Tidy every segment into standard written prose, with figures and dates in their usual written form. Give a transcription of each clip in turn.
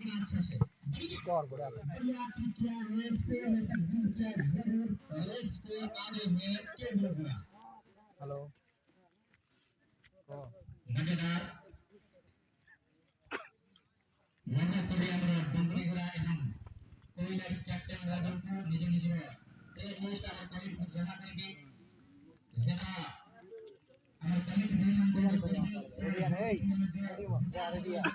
score बड़ा hello मजेदार warna tadi yang berbunyi gula enam koin dari kapten Rajanku nijo ini cara kali bersama lagi bersama amal kami dengan radian है क्या radian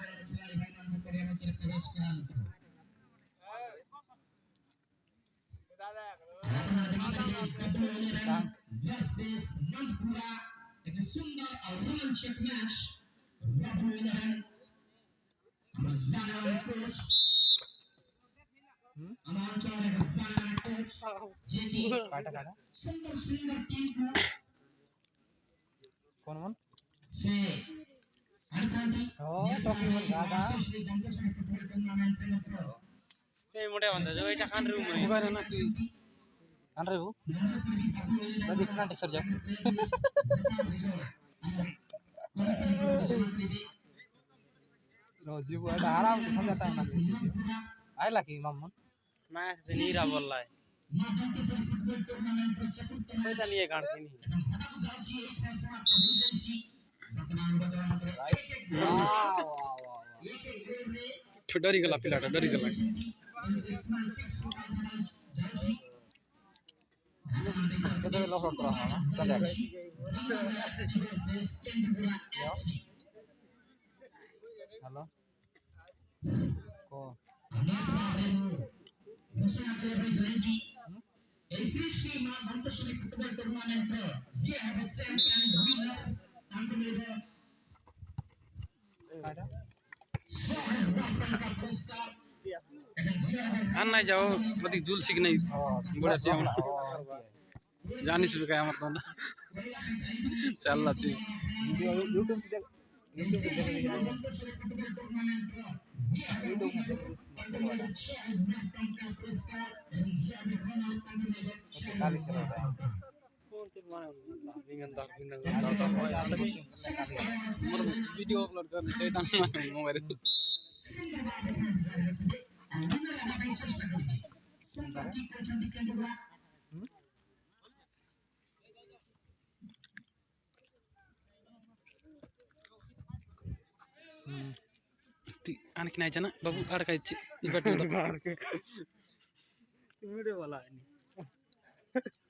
काटा काटा कौन मन oh topi मन काटा এই মোটা বন্ধ যে এটা কান রুম মানে bukan anak di Andre bu tadi kena tek serjak रोजी वो आराम से समझाता है ना आए लकी मम्मन ম্যাচ নীরা বললাই কইতা নিয়ে গাঁড়তি নি डरी गला पिलाटा डरी गला kita lo kontrol ना चल हेलो को अन्ना जाओ मत जुल सिक नहीं बड़ा टीम जानी से क्या मत ना चल ला ची यूट्यूब पे वीडियो अपलोड कर शैतान मोबाइल आणखी ना बाबू अडकायची वीडियो वाला